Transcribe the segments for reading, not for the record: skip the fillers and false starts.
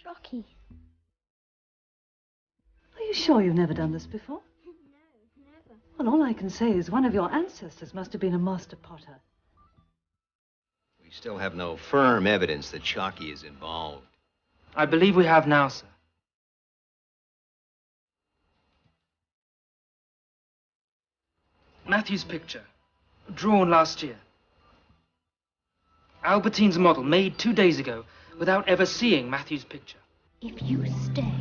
Chocky. Are you sure you've never done this before? No, never. Well, all I can say is one of your ancestors must have been a master potter. We still have no firm evidence that Chocky is involved. I believe we have now, sir. Matthew's picture, drawn last year. Albertine's model, made 2 days ago, without ever seeing Matthew's picture. If you stay,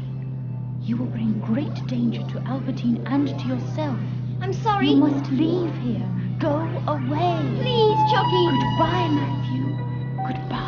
you will bring great danger to Albertine and to yourself. I'm sorry. You must leave here. Go away. Please, Chocky. Goodbye, Matthew. Goodbye.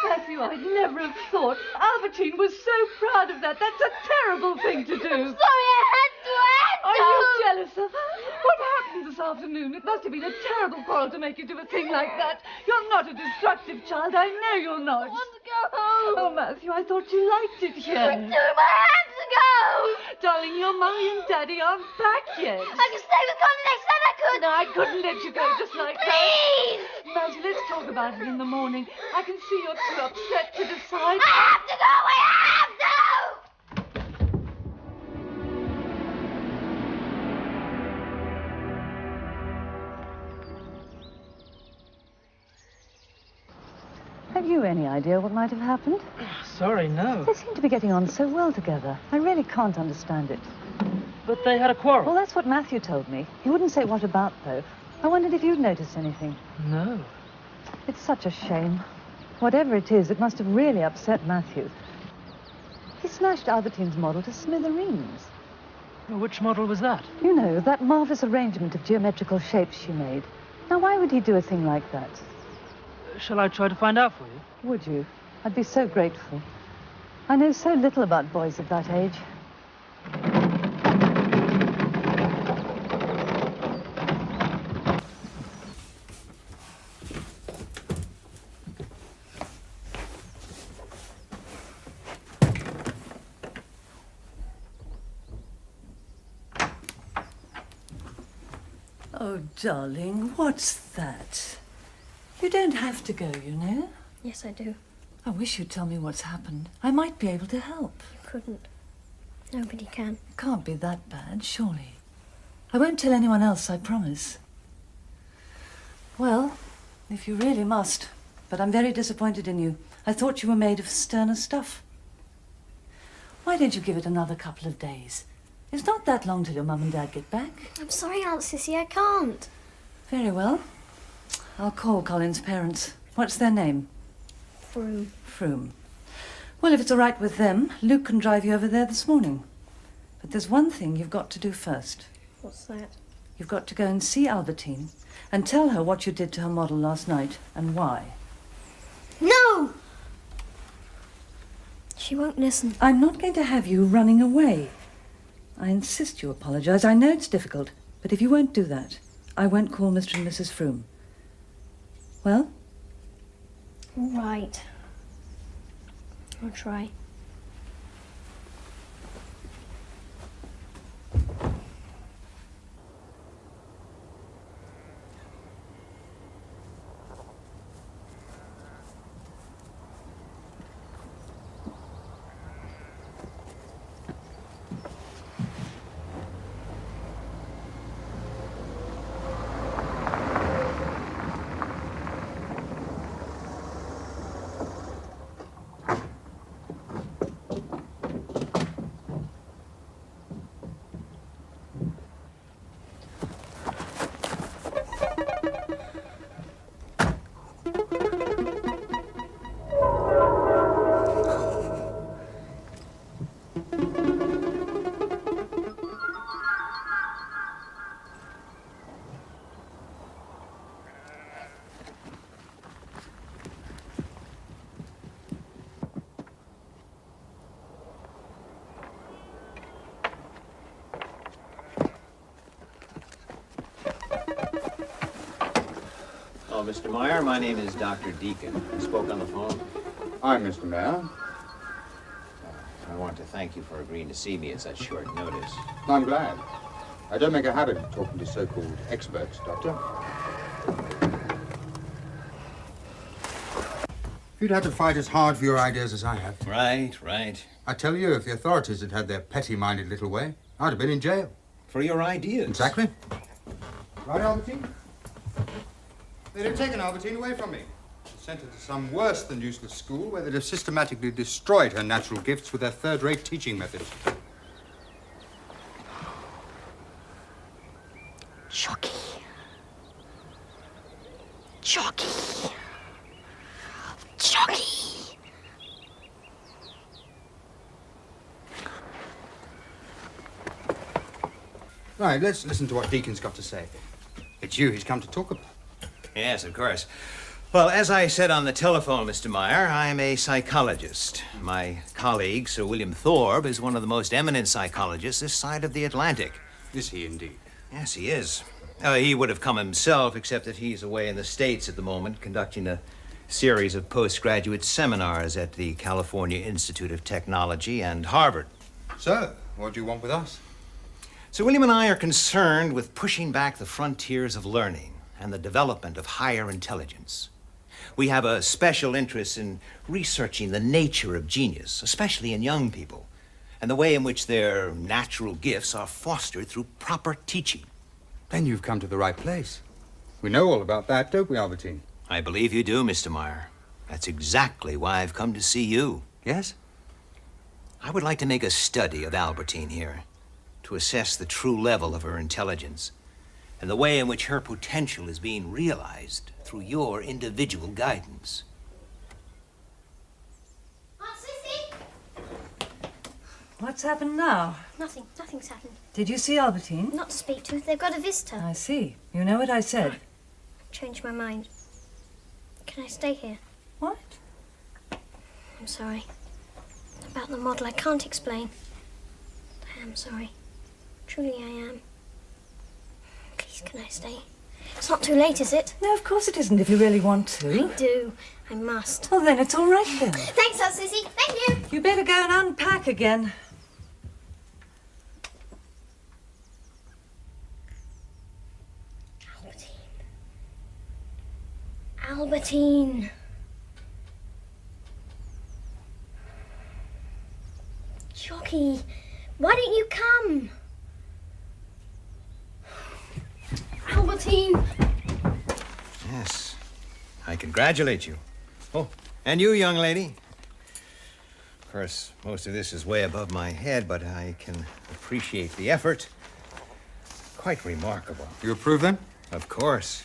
Matthew, I'd never have thought. Albertine was so proud of that. That's a terrible thing to do. I'm sorry, I had to. Are you jealous of her? What happened this afternoon? It must have been a terrible quarrel to make you do a thing like that. You're not a destructive child. I know you're not. I want to go home. Oh, Matthew, I thought you liked it here. I do, but I had to go. Darling, your mummy and daddy aren't back yet. I can stay with Connie. They said I could. No, I couldn't let you go just like that. Please. Matthew, let's talk about it in the morning. I can see you're too upset to decide. I have to go away. I have to. Have you any idea what might have happened? Sorry, no. They seem to be getting on so well together. I really can't understand it. But they had a quarrel. Well, that's what Matthew told me. He wouldn't say what about, though. I wondered if you'd noticed anything. No. It's such a shame. Whatever it is, it must have really upset Matthew. He smashed Albertine's model to smithereens. Which model was that? You know, that marvelous arrangement of geometrical shapes she made. Now, why would he do a thing like that? Shall I try to find out for you? Would you? I'd be so grateful. I know so little about boys of that age. Oh, darling, what's that? You don't have to go, you know. Yes, I do. I wish you'd tell me what's happened. I might be able to help. You couldn't. Nobody can. It can't be that bad, surely. I won't tell anyone else, I promise. Well, if you really must. But I'm very disappointed in you. I thought you were made of sterner stuff. Why don't you give it another couple of days? It's not that long till your mum and dad get back. I'm sorry, Aunt Sissy, I can't. Very well. I'll call Colin's parents. What's their name? Froome. Well, if it's all right with them, Luke can drive you over there this morning. But there's one thing you've got to do first. What's that? You've got to go and see Albertine and tell her what you did to her model last night and why. No! She won't listen. I'm not going to have you running away. I insist you apologize. I know it's difficult, but if you won't do that, I won't call Mr. and Mrs. Froome. Well? All right. I'll try. Mr. Meyer. My name is Dr. Deacon. We spoke on the phone. I'm Mr. Mayor. I want to thank you for agreeing to see me at such short notice. I'm glad. I don't make a habit of talking to so-called experts, Doctor. You'd had to fight as hard for your ideas as I have. Right. I tell you, if the authorities had had their petty-minded little way, I'd have been in jail. For your ideas. Exactly. Right, Albertine? They'd have taken Albertine away from me. Sent her to some worse than useless school where they'd have systematically destroyed her natural gifts with their third-rate teaching methods. Chocky. Chocky. Chocky. Right, let's listen to what Deacon's got to say. It's you he's come to talk about. Yes, of course. Well, as I said on the telephone, Mr. Meyer, I'm a psychologist. My colleague, Sir William Thorpe, is one of the most eminent psychologists this side of the Atlantic. Is he indeed? Yes, he is. He would have come himself, except that he's away in the States at the moment, conducting a series of postgraduate seminars at the California Institute of Technology and Harvard. So, what do you want with us? Sir William and I are concerned with pushing back the frontiers of learning and the development of higher intelligence. We have a special interest in researching the nature of genius, especially in young people, and the way in which their natural gifts are fostered through proper teaching. Then you've come to the right place. We know all about that, don't we, Albertine? I believe you do, Mr. Meyer. That's exactly why I've come to see you. Yes? I would like to make a study of Albertine here, to assess the true level of her intelligence and the way in which her potential is being realized through your individual guidance. Aunt Sissy? What's happened now? Nothing's happened. Did you see Albertine? Not to speak to. They've got a visitor. I see. You know what I said. Changed my mind. Can I stay here? What? I'm sorry. About the model, I can't explain. I am sorry. Truly I am. Please, can I stay? It's not too late, is it? No, of course it isn't if you really want to. I do. I must. Well, then it's all right then. Thanks, Aunt Sissy. Thank you. You better go and unpack again. Albertine. Chocky, why didn't you come? Albertine. Yes, I congratulate you. Oh, and you, young lady. Of course, most of this is way above my head, but I can appreciate the effort. Quite remarkable. You approve, then? Of course.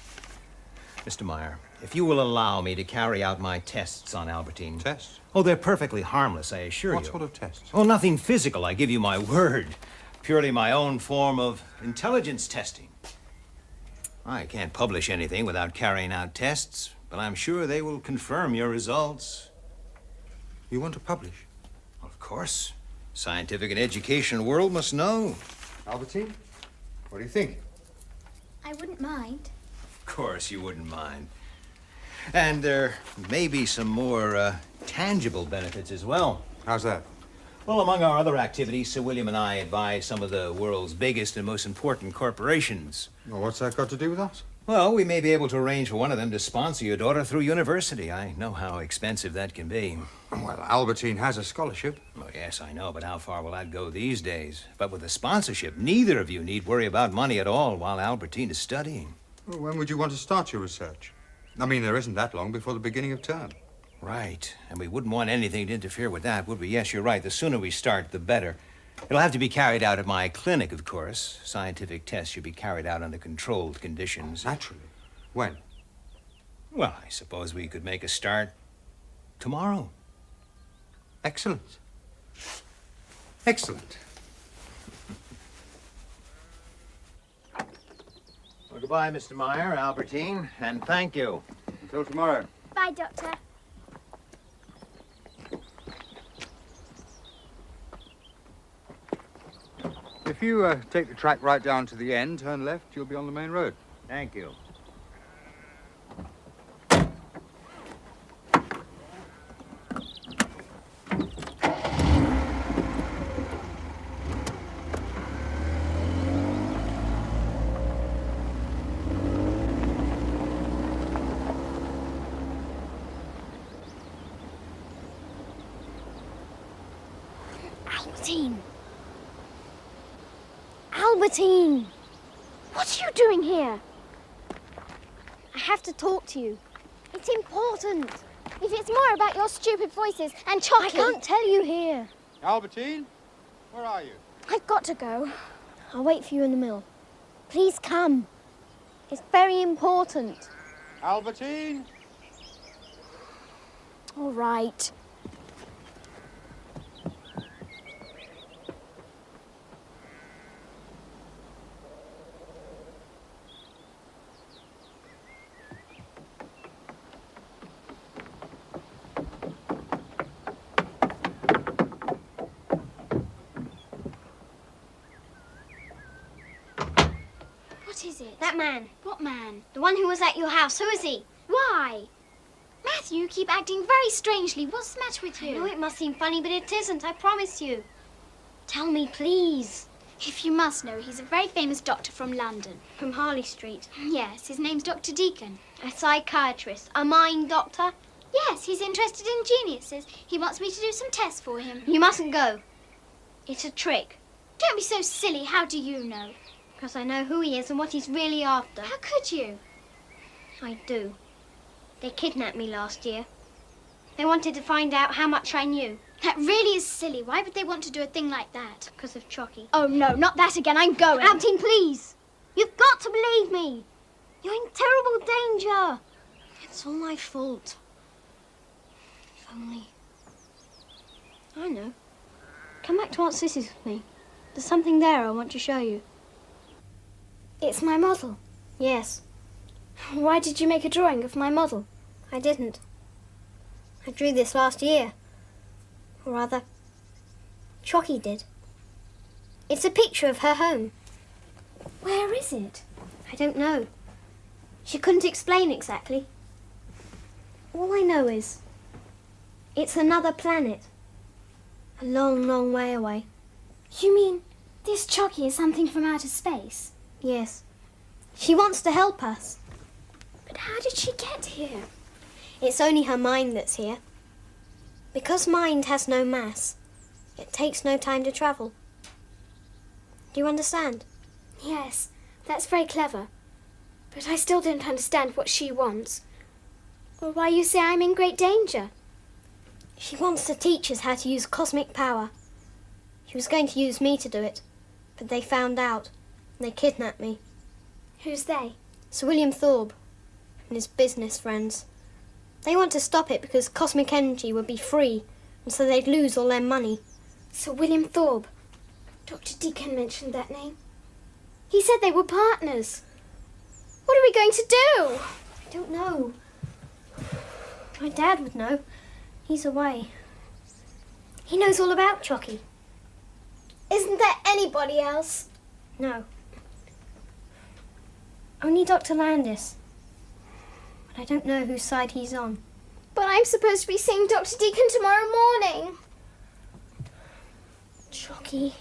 Mr. Meyer, if you will allow me to carry out my tests on Albertine. Tests? Oh, they're perfectly harmless, I assure you. What sort of tests? Oh, nothing physical, I give you my word. Purely my own form of intelligence testing. I can't publish anything without carrying out tests, but I'm sure they will confirm your results. You want to publish? Of course. Scientific and educational world must know. Albertine, what do you think? I wouldn't mind. Of course you wouldn't mind. And there may be some more tangible benefits as well. How's that? Well, among our other activities, Sir William and I advise some of the world's biggest and most important corporations. Well, what's that got to do with us? Well, we may be able to arrange for one of them to sponsor your daughter through university. I know how expensive that can be. Well, Albertine has a scholarship. Oh, yes, I know, but how far will that go these days? But with the sponsorship, neither of you need worry about money at all while Albertine is studying. Well, when would you want to start your research? I mean, there isn't that long before the beginning of term. Right, and we wouldn't want anything to interfere with that, would we? Yes, you're right. The sooner we start, the better. It'll have to be carried out at my clinic, of course. Scientific tests should be carried out under controlled conditions. Naturally. When? Well, I suppose we could make a start tomorrow. Excellent. Excellent. Well, goodbye, Mr. Meyer, Albertine, and thank you. Until tomorrow. Bye, Doctor. If you take the track right down to the end, turn left, you'll be on the main road. Thank you. Albertine! Albertine! What are you doing here? I have to talk to you. It's important. If it's more about your stupid voices and Chocky... I can't tell you here. Albertine, where are you? I've got to go. I'll wait for you in the mill. Please come. It's very important. Albertine? All right. What is it? That man. What man? The one who was at your house. Who is he? Why? Matthew, you keep acting very strangely. What's the matter with I you? know it must seem funny, but it isn't. I promise you. Tell me, please. If you must know, he's a very famous doctor from London. From Harley Street. Yes, his name's Dr. Deacon. A psychiatrist. A mind doctor. Yes, he's interested in geniuses. He wants me to do some tests for him. You mustn't go. It's a trick. Don't be so silly. How do you know? Because I know who he is and what he's really after. How could you? I do. They kidnapped me last year. They wanted to find out how much I knew. That really is silly. Why would they want to do a thing like that? Because of Chocky. Oh, no, not that again. I'm going. Albertine, please. You've got to believe me. You're in terrible danger. It's all my fault. If only... I know. Come back to Aunt Sissy's with me. There's something there I want to show you. It's my model. Yes. Why did you make a drawing of my model? I didn't. I drew this last year. Or rather, Chocky did. It's a picture of her home. Where is it? I don't know. She couldn't explain exactly. All I know is it's another planet. A long, long way away. You mean this Chocky is something from outer space? Yes. She wants to help us. But how did she get here? It's only her mind that's here. Because mind has no mass, it takes no time to travel. Do you understand? Yes, that's very clever. But I still don't understand what she wants. Or why you say I'm in great danger. She wants to teach us how to use cosmic power. She was going to use me to do it, but they found out, and they kidnapped me. Who's they? Sir William Thorpe and his business friends. They want to stop it because cosmic energy would be free, and so they'd lose all their money. Sir William Thorpe. Dr. Deacon mentioned that name. He said they were partners. What are we going to do? I don't know. My dad would know. He's away. He knows all about Chocky. Isn't there anybody else? No. Only Dr. Landis. But I don't know whose side he's on. But I'm supposed to be seeing Dr. Deacon tomorrow morning. Chocky.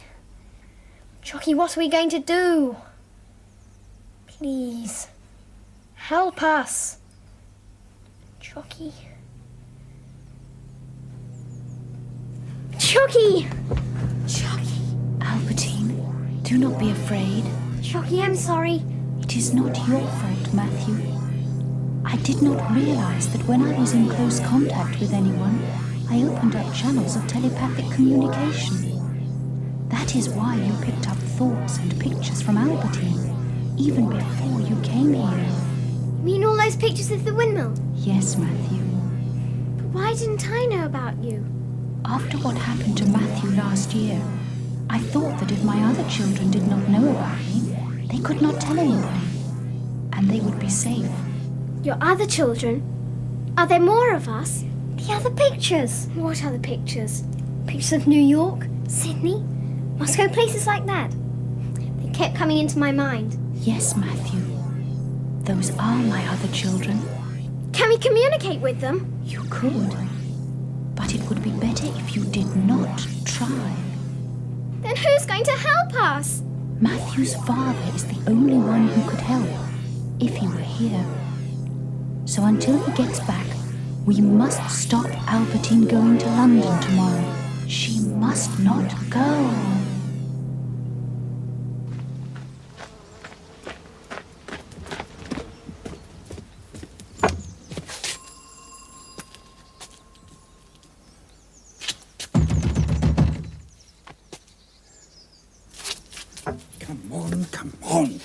Chocky, what are we going to do? Please. Help us. Chocky. Chocky! Chocky. Albertine, do not be afraid. Chocky, I'm sorry. It is not your fault, Matthew. I did not realize that when I was in close contact with anyone, I opened up channels of telepathic communication. That is why you picked up thoughts and pictures from Albertine, even before you came here. You mean all those pictures of the windmill? Yes, Matthew. But why didn't I know about you? After what happened to Matthew last year, I thought that if my other children did not know about me, they could not tell anybody, and they would be safe. Your other children? Are there more of us? The other pictures. What other pictures? Pictures of New York, Sydney, Moscow, places like that. They kept coming into my mind. Yes, Matthew. Those are my other children. Can we communicate with them? You could, but it would be better if you did not try. Then who's going to help us? Matthew's father is the only one who could help, if he were here. So until he gets back, we must stop Albertine going to London tomorrow. She must not go. Come on.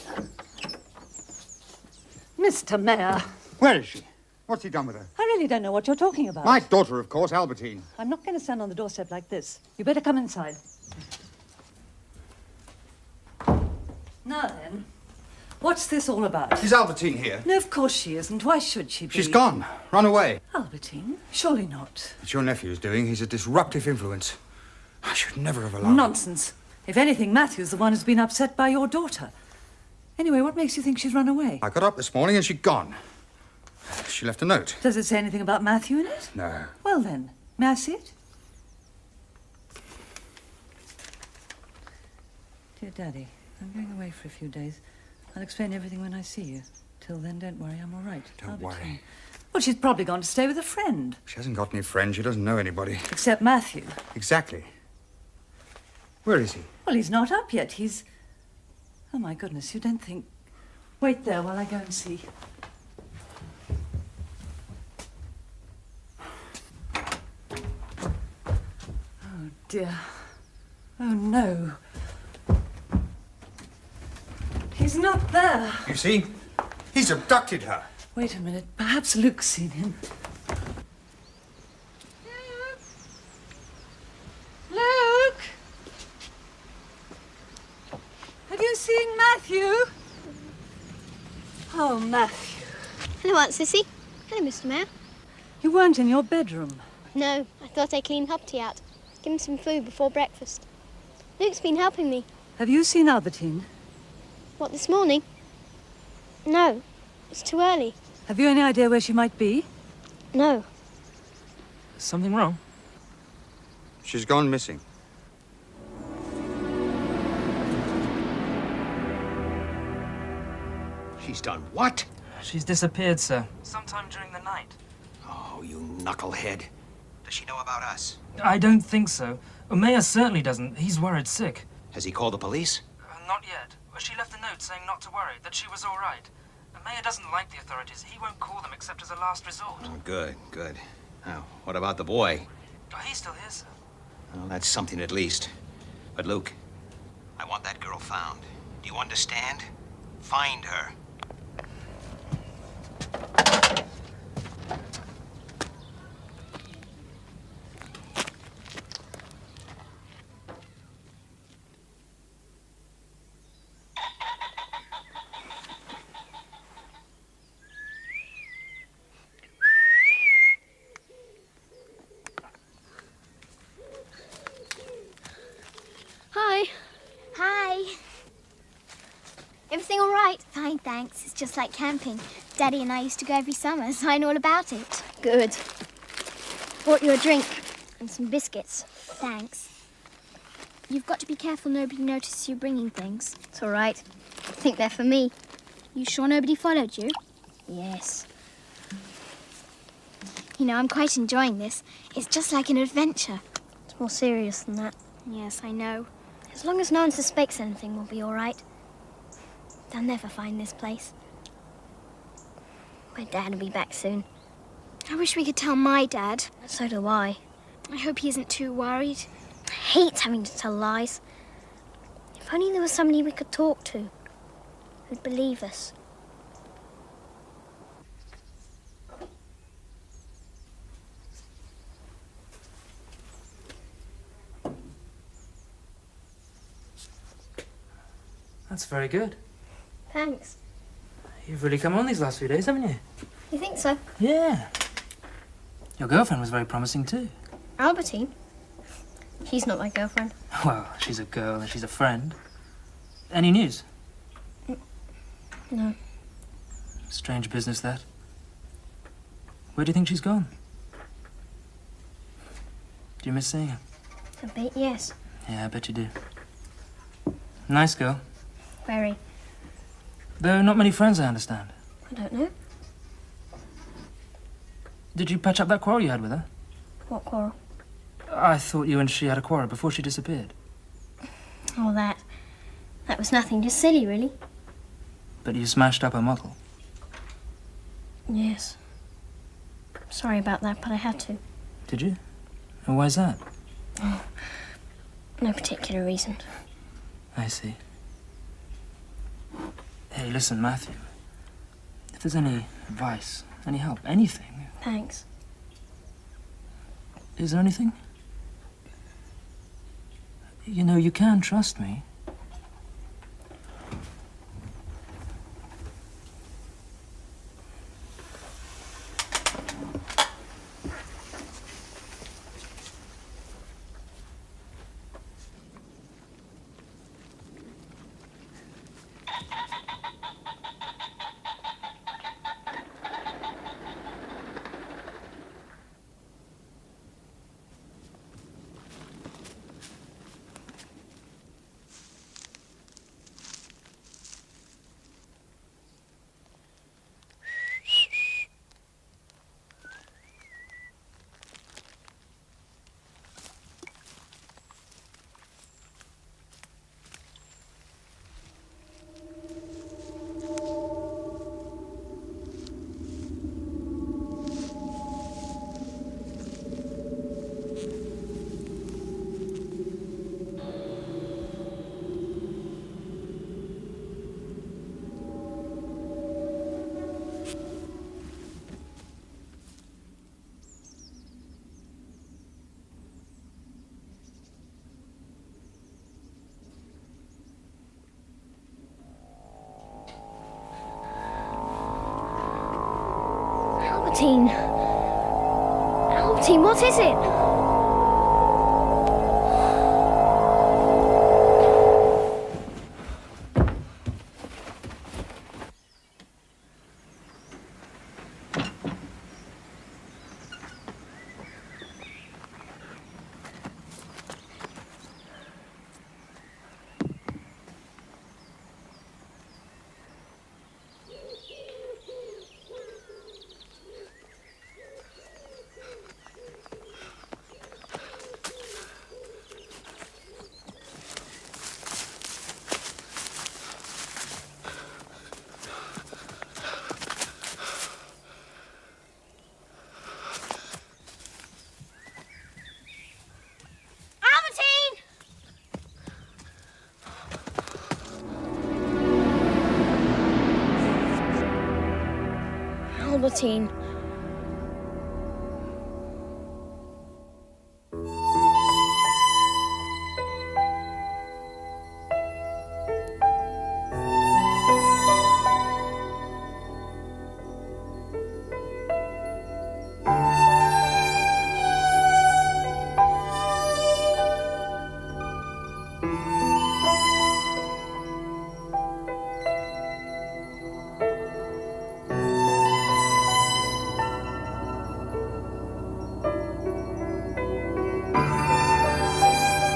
Mr. Mayor, Where is she? What's he done with her? I really don't know what you're talking about. My daughter, of course, Albertine. I'm not going to stand on the doorstep like this. You better come inside. Now then, what's this all about? Is Albertine here? No, of course she isn't. Why should she be? She's gone. Run away. Albertine? Surely not. It's your nephew's doing. He's a disruptive influence. I should never have allowed him. Nonsense. If anything, Matthew's the one who's been upset by your daughter. Anyway, what makes you think she's run away? I got up this morning and she'd gone. She left a note. Does it say anything about Matthew in it? No. Well then, may I see it? Dear Daddy, I'm going away for a few days. I'll explain everything when I see you. Till then, don't worry, I'm all right. Don't worry. Well, she's probably gone to stay with a friend. She hasn't got any friends. She doesn't know anybody. Except Matthew. Exactly. Where is he? Well, he's not up yet. He's... Oh, my goodness, you don't think... Wait there while I go and see. Oh, dear. Oh, no. He's not there. You see? He's abducted her. Wait a minute. Perhaps Luke's seen him. Luke! Have you seen Matthew? Oh, Matthew. Hello, Aunt Sissy. Hello, Mr. Mayor. You weren't in your bedroom. No, I thought I'd clean Humpty out. Give him some food before breakfast. Luke's been helping me. Have you seen Albertine? What, this morning? No, it's too early. Have you any idea where she might be? No. Is something wrong? She's gone missing. She's done what? She's disappeared, sir. Sometime during the night. Oh, you knucklehead. Does she know about us? I don't think so. Mayor certainly doesn't. He's worried sick. Has he called the police? Not yet. She left a note saying not to worry, that she was all right. Mayor doesn't like the authorities. He won't call them except as a last resort. Oh, good, good. Now, what about the boy? Oh, he's still here, sir. Well, that's something at least. But Luke, I want that girl found. Do you understand? Find her. Hi. Hi. Everything all right? Fine, thanks. It's just like camping. Daddy and I used to go every summer, so I know all about it. Good. Bought you a drink and some biscuits. Thanks. You've got to be careful nobody notices you bringing things. It's all right. I think they're for me. You sure nobody followed you? Yes. You know, I'm quite enjoying this. It's just like an adventure. It's more serious than that. Yes, I know. As long as no one suspects anything, we'll be all right. They'll never find this place. My dad will be back soon. I wish we could tell my dad. So do I. I hope he isn't too worried. I hate having to tell lies. If only there was somebody we could talk to who'd believe us. That's very good. Thanks. You've really come on these last few days, haven't you? You think so? Yeah. Your girlfriend was very promising, too. Albertine? She's not my girlfriend. Well, she's a girl and she's a friend. Any news? No. Strange business, that. Where do you think she's gone? Do you miss seeing her? A bit, yes. Yeah, I bet you do. Nice girl. Very. Though not many friends, I understand. I don't know. Did you patch up that quarrel you had with her? What quarrel? I thought you and she had a quarrel before she disappeared. Oh, that was nothing, just silly, really. But you smashed up her model. Yes. Sorry about that, but I had to. Did you? And why's that? Oh, no particular reason. I see. Hey, listen, Matthew. If there's any advice, any help, anything... Thanks. Is there anything? You know, you can trust me. Albertine. Albertine, what is it? Albertine.